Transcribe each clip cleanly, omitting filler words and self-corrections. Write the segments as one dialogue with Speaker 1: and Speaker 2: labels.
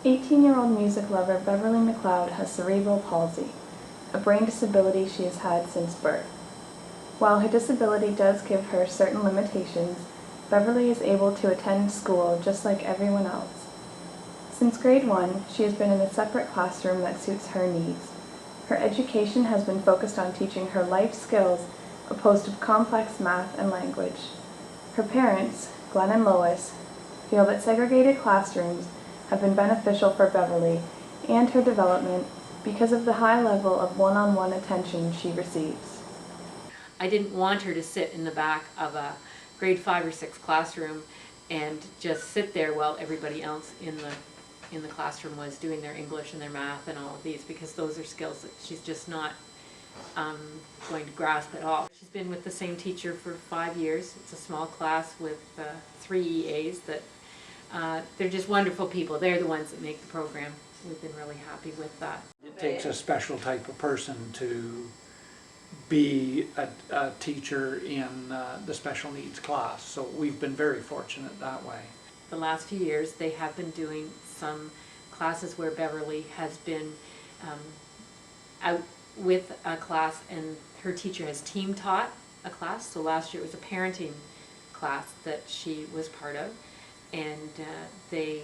Speaker 1: 18-year-old music lover Beverly McLeod has cerebral palsy, a brain disability she has had since birth. While her disability does give her certain limitations, Beverly is able to attend school just like everyone else. Since grade 1, she has been in a separate classroom that suits her needs. Her education has been focused on teaching her life skills opposed to complex math and language. Her parents, Glenn and Lois, feel that segregated classrooms have been beneficial for Beverly and her development because of the high level of one-on-one attention she receives.
Speaker 2: I didn't want her to sit in the back of a grade 5 or 6 classroom and just sit there while everybody else in the classroom was doing their English and their math and all of these, because those are skills that she's just not going to grasp at all. She's been with the same teacher for 5 years. It's a small class with 3 EAs that they're just wonderful people. They're the ones that make the program. We've been really happy with that.
Speaker 3: It takes a special type of person to be a teacher in the special needs class, so we've been very fortunate that way.
Speaker 2: The last few years they have been doing some classes where Beverly has been out with a class and her teacher has team taught a class. So last year it was a parenting class that she was part of, and they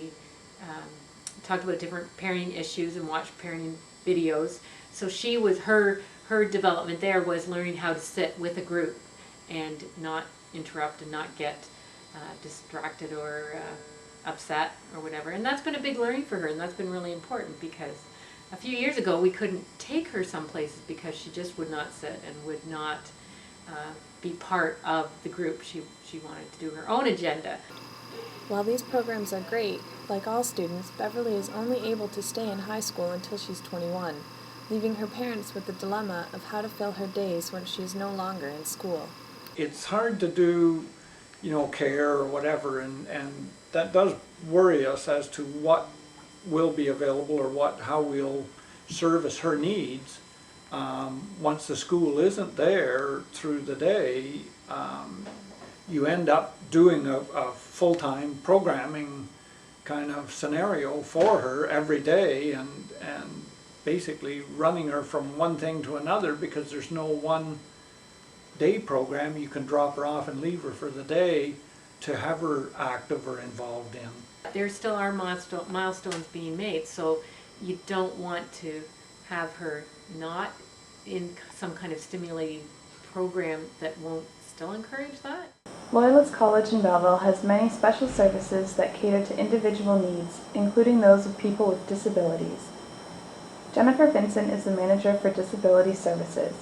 Speaker 2: talked about different parenting issues and watched parenting videos. So she was, her development there was learning how to sit with a group and not interrupt and not get distracted or upset or whatever. And that's been a big learning for her, and that's been really important, because a few years ago we couldn't take her some places because she just would not sit and would not be part of the group. She wanted to do her own agenda.
Speaker 4: While these programs are great, like all students, Beverly is only able to stay in high school until she's 21, leaving her parents with the dilemma of how to fill her days when she is no longer in school.
Speaker 3: It's hard to do, care or whatever, and that does worry us as to what will be available or how we'll service her needs. Once the school isn't there through the day, you end up doing a full-time programming kind of scenario for her every day, and basically running her from one thing to another, because there's no one day program you can drop her off and leave her for the day to have her active or involved in.
Speaker 2: There still are milestones being made, so you don't want to have her not in some kind of stimulating program that won't still encourage that.
Speaker 1: Loyalist College in Belleville has many special services that cater to individual needs, including those of people with disabilities. Jennifer Vincent is the manager for disability services.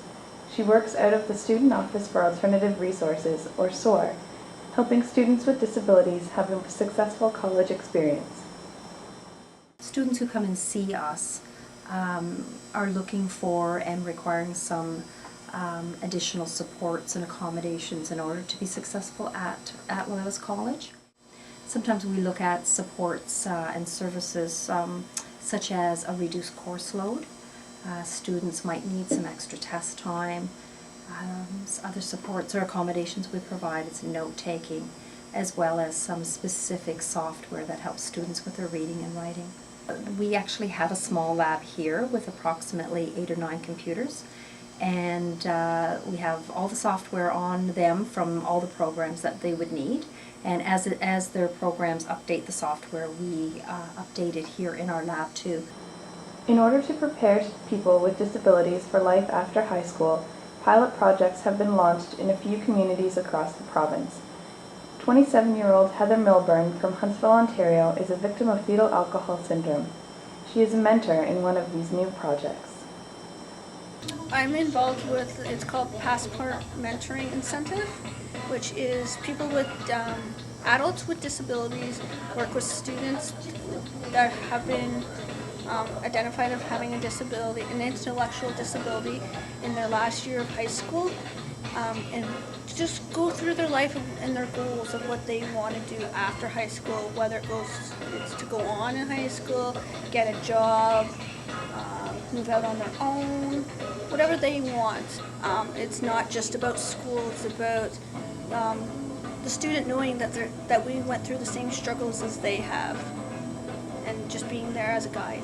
Speaker 1: She works out of the Student Office for Alternative Resources, or SOAR, helping students with disabilities have a successful college experience.
Speaker 5: Students who come and see us are looking for and requiring some additional supports and accommodations in order to be successful at Loyalist College. Sometimes we look at supports and services such as a reduced course load. Students might need some extra test time. Other supports or accommodations we provide is note-taking, as well as some specific software that helps students with their reading and writing. We actually have a small lab here with approximately 8 or 9 computers, and we have all the software on them from all the programs that they would need, and as their programs update the software, we update it here in our lab too.
Speaker 1: In order to prepare people with disabilities for life after high school, pilot projects have been launched in a few communities across the province. 27-year-old Heather Milburn from Huntsville, Ontario is a victim of fetal alcohol syndrome. She is a mentor in one of these new projects.
Speaker 6: I'm involved with, it's called Passport Mentoring Incentive, which is people with, adults with disabilities work with students that have been identified of having a disability, an intellectual disability, in their last year of high school, and just go through their life and their goals of what they want to do after high school, whether it's to go on in high school, get a job, move out on their own, whatever they want. It's not just about school, it's about the student knowing that we went through the same struggles as they have. and just being there as a guide.